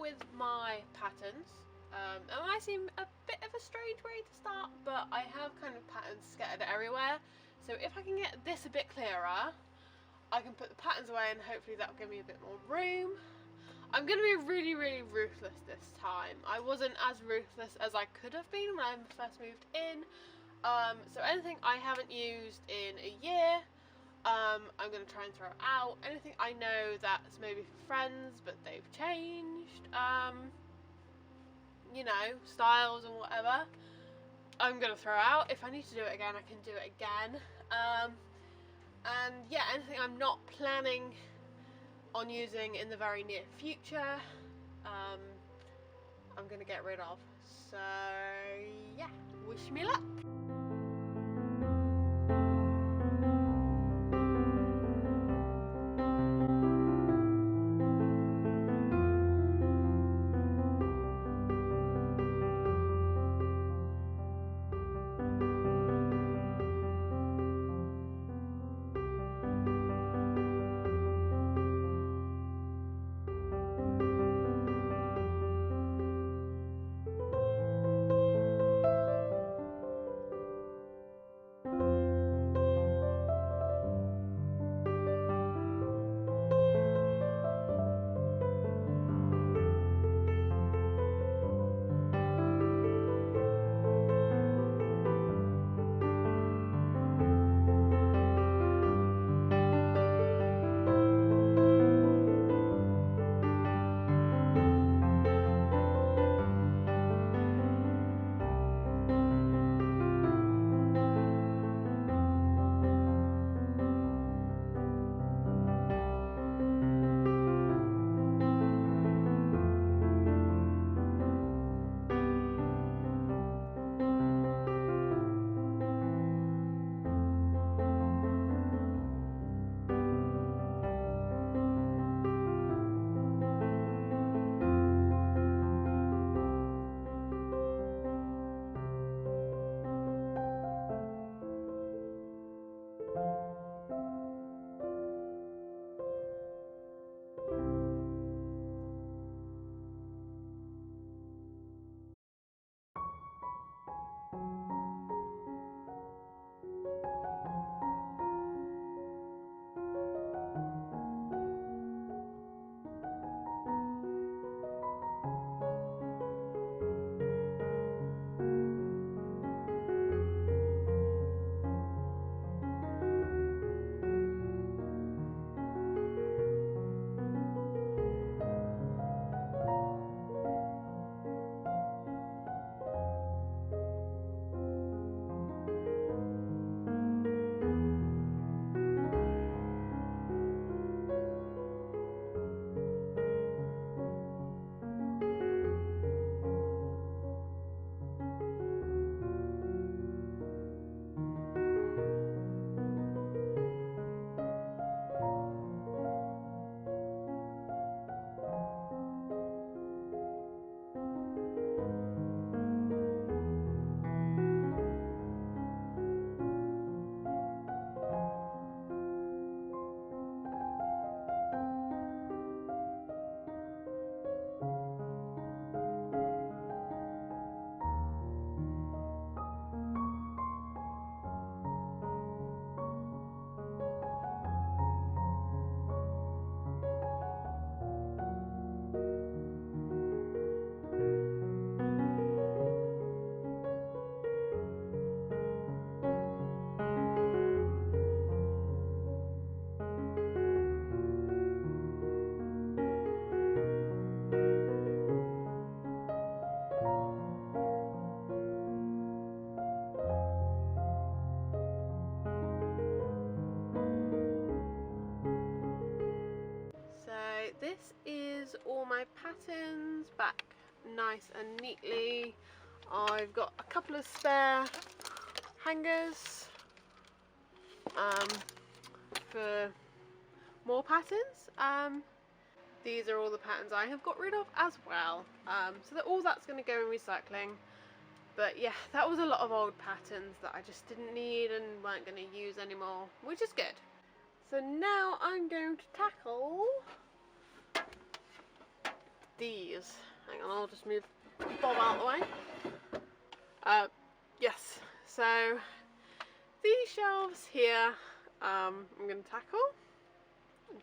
with my patterns. It might seem a bit of a strange way to start, but I have kind of patterns scattered everywhere. So if I can get this a bit clearer, I can put the patterns away and hopefully that'll give me a bit more room. I'm going to be really, really ruthless this time. I wasn't as ruthless as I could have been when I first moved in. So anything I haven't used in a year, I'm going to try and throw out. Anything I know that's maybe for friends but they've changed, you know, styles and whatever, I'm going to throw out. If I need to do it again, I can do it again. And yeah, anything I'm not planning on using in the very near future, I'm going to get rid of. So yeah, wish me luck. This is all my patterns back nice and neatly. I've got a couple of spare hangers for more patterns. These are all the patterns I have got rid of as well, so that all that's going to go in recycling. But yeah, that was a lot of old patterns that I just didn't need and weren't going to use anymore, which is good. So now I'm going to tackle these. Hang on, I'll just move Bob out of the way. Yes, so these shelves here, I'm going to tackle.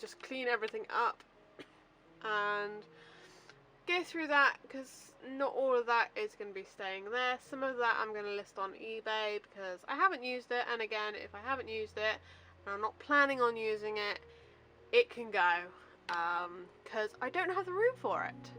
Just clean everything up and go through that, because not all of that is going to be staying there. Some of that I'm going to list on eBay because I haven't used it, and again, if I haven't used it and I'm not planning on using it, it can go, because I don't have the room for it.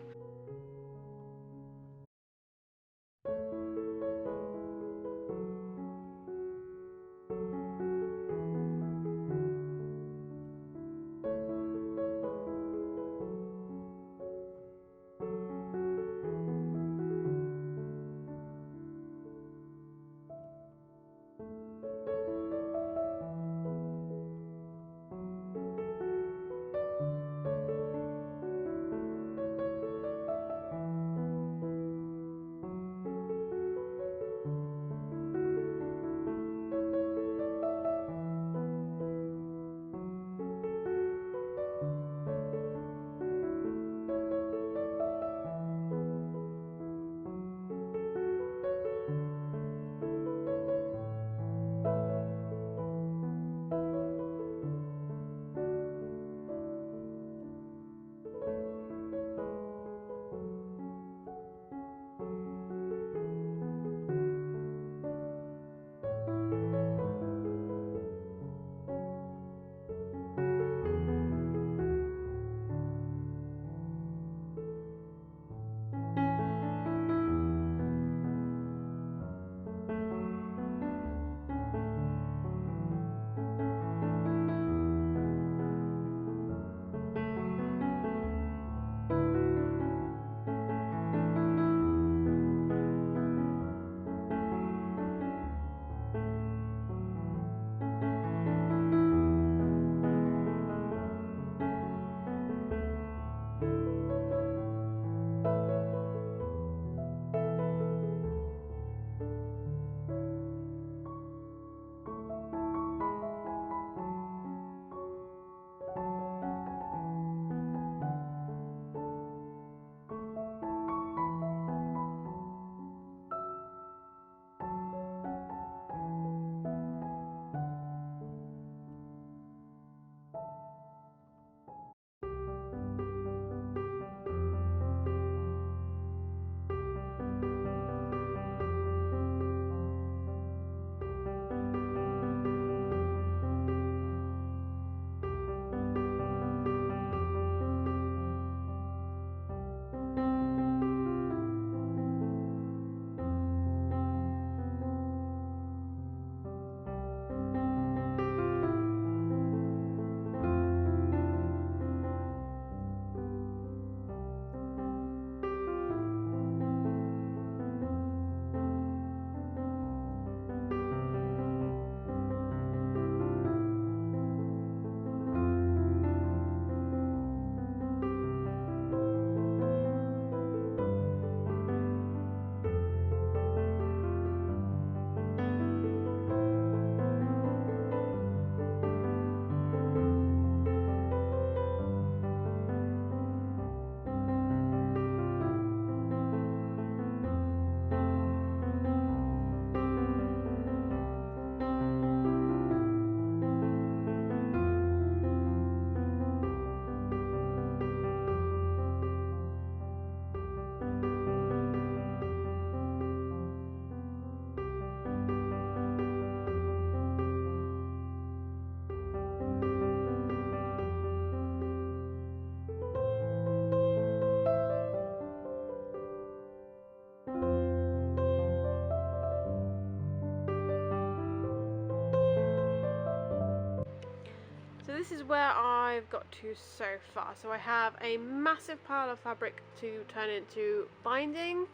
This is where I've got to so far. So I have a massive pile of fabric to turn into binding.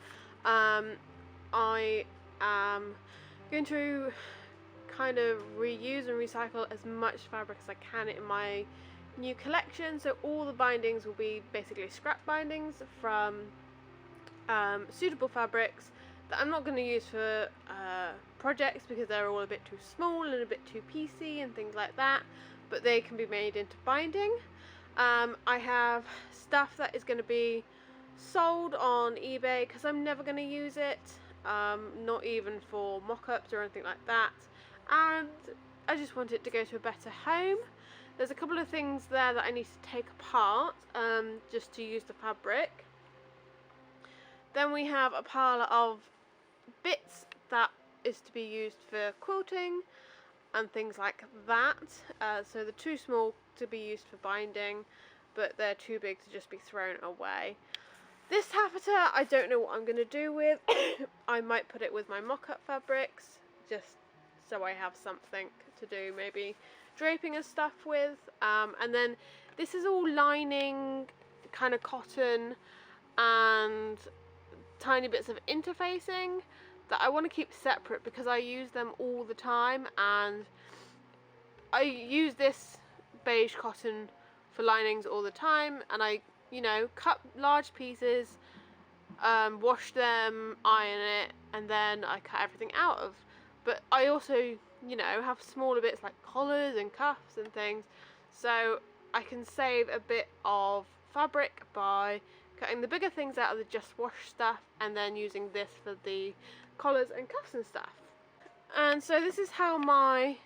I am going to kind of reuse and recycle as much fabric as I can in my new collection. So all the bindings will be basically scrap bindings from suitable fabrics that I'm not going to use for projects because they're all a bit too small and a bit too piecey and things like that, but they can be made into binding. I have stuff that is going to be sold on eBay because I'm never going to use it, not even for mock-ups or anything like that, and I just want it to go to a better home. There's a couple of things there that I need to take apart just to use the fabric. Then we have a pile of bits that is to be used for quilting and things like that. So they're too small to be used for binding, but they're too big to just be thrown away. This taffeta I don't know what I'm going to do with. I might put it with my mock-up fabrics just so I have something to do, maybe draping and stuff with. And then this is all lining, kind of cotton and tiny bits of interfacing that I want to keep separate because I use them all the time, and I use this beige cotton for linings all the time, and I, you know, cut large pieces, wash them, iron it, and then I cut everything out of. But I also, you know, have smaller bits like collars and cuffs and things, so I can save a bit of fabric by cutting the bigger things out of the just wash stuff and then using this for the collars and cuffs and stuff. And so this is how my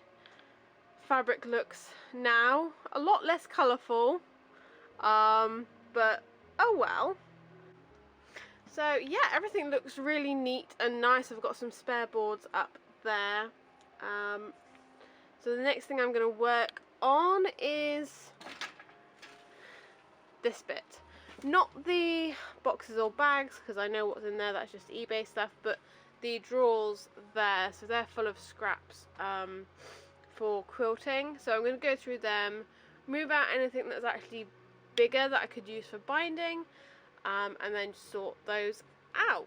fabric looks now. A lot less colourful, but oh well. So yeah, everything looks really neat and nice. I've got some spare boards up there. So the next thing I'm going to work on is this bit. Not the boxes or bags, because I know what's in there, that's just eBay stuff, but the drawers there, so they're full of scraps for quilting. So I'm going to go through them, move out anything that's actually bigger that I could use for binding, and then sort those out.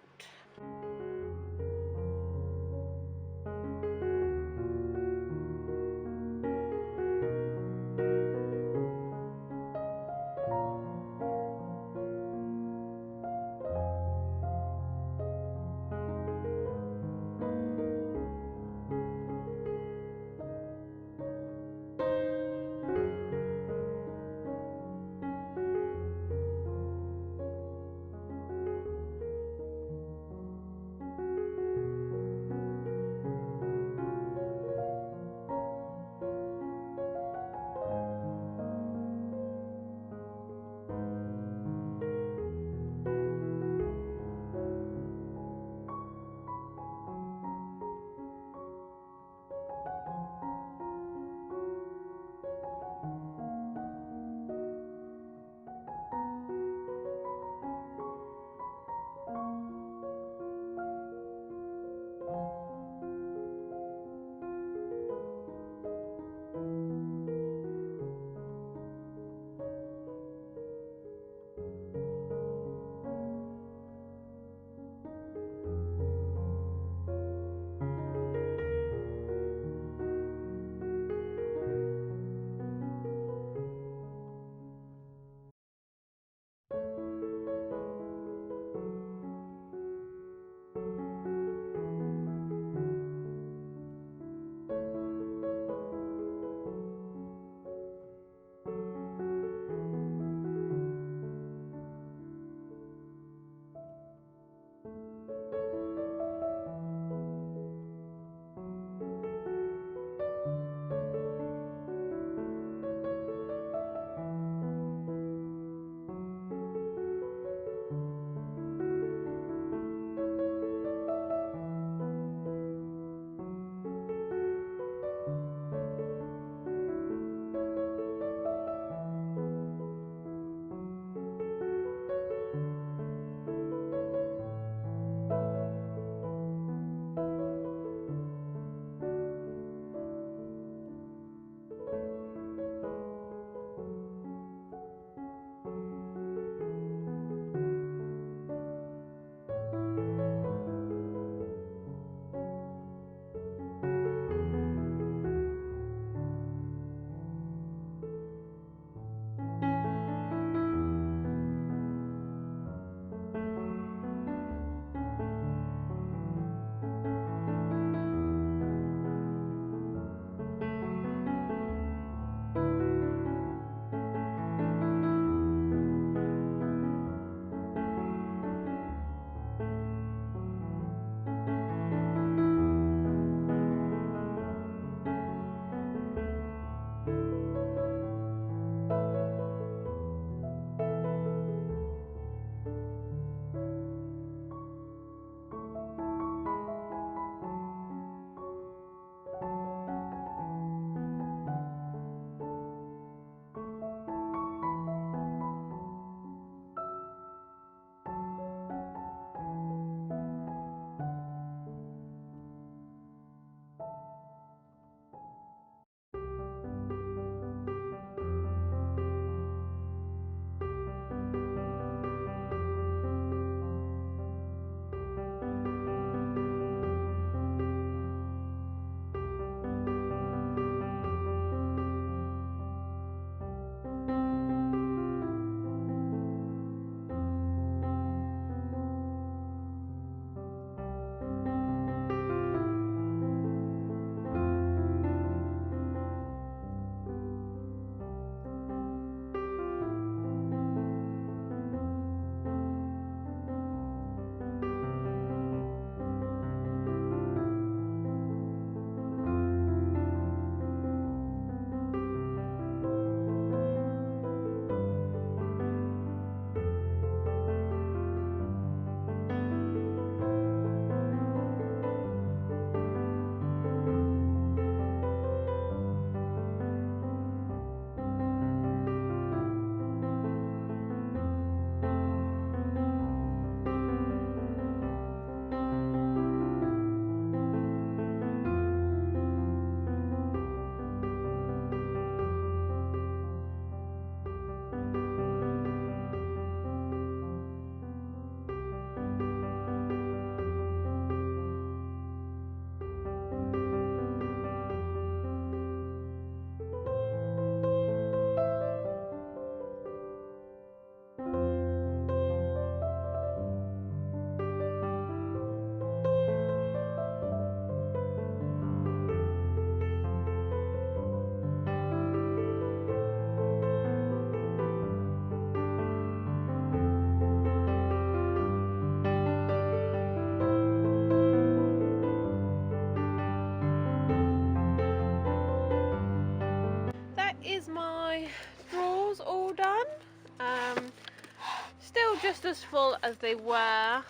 not just as full as they were,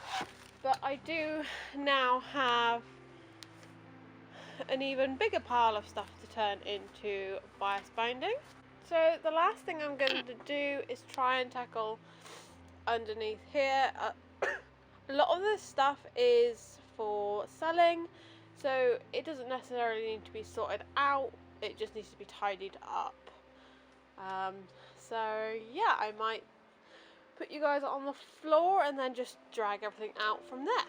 but I do now have an even bigger pile of stuff to turn into bias binding. So the last thing I'm going to do is try and tackle underneath here. A lot of this stuff is for selling, so it doesn't necessarily need to be sorted out, it just needs to be tidied up. So yeah, I might put you guys on the floor and then just drag everything out from there.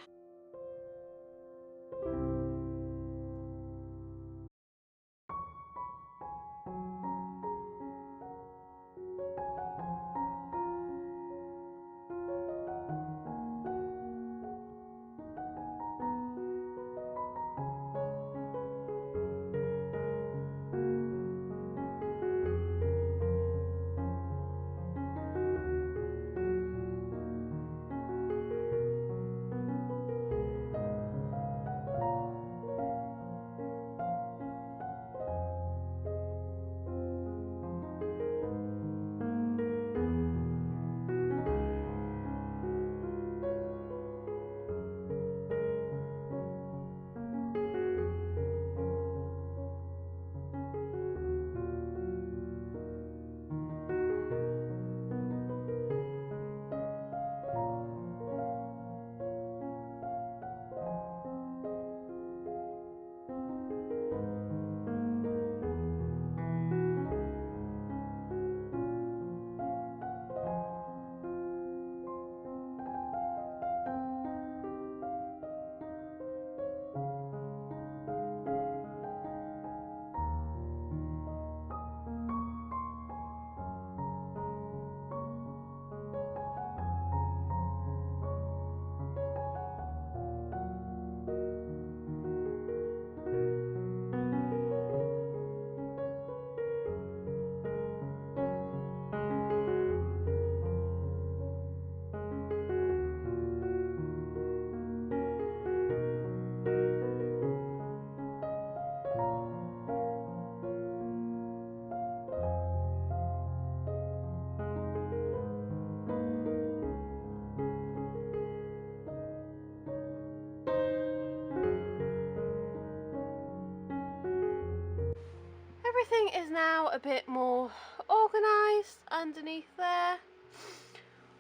Everything is now a bit more organised underneath there.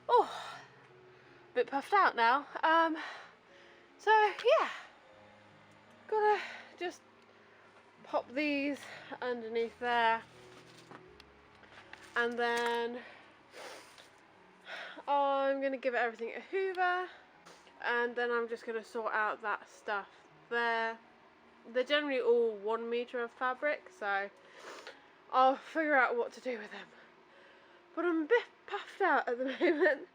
Oh, a bit puffed out now. So yeah, gotta just pop these underneath there, and then I'm gonna give everything a hoover, and then I'm just gonna sort out that stuff there. They're generally all 1 metre of fabric, so I'll figure out what to do with them. But I'm a bit puffed out at the moment,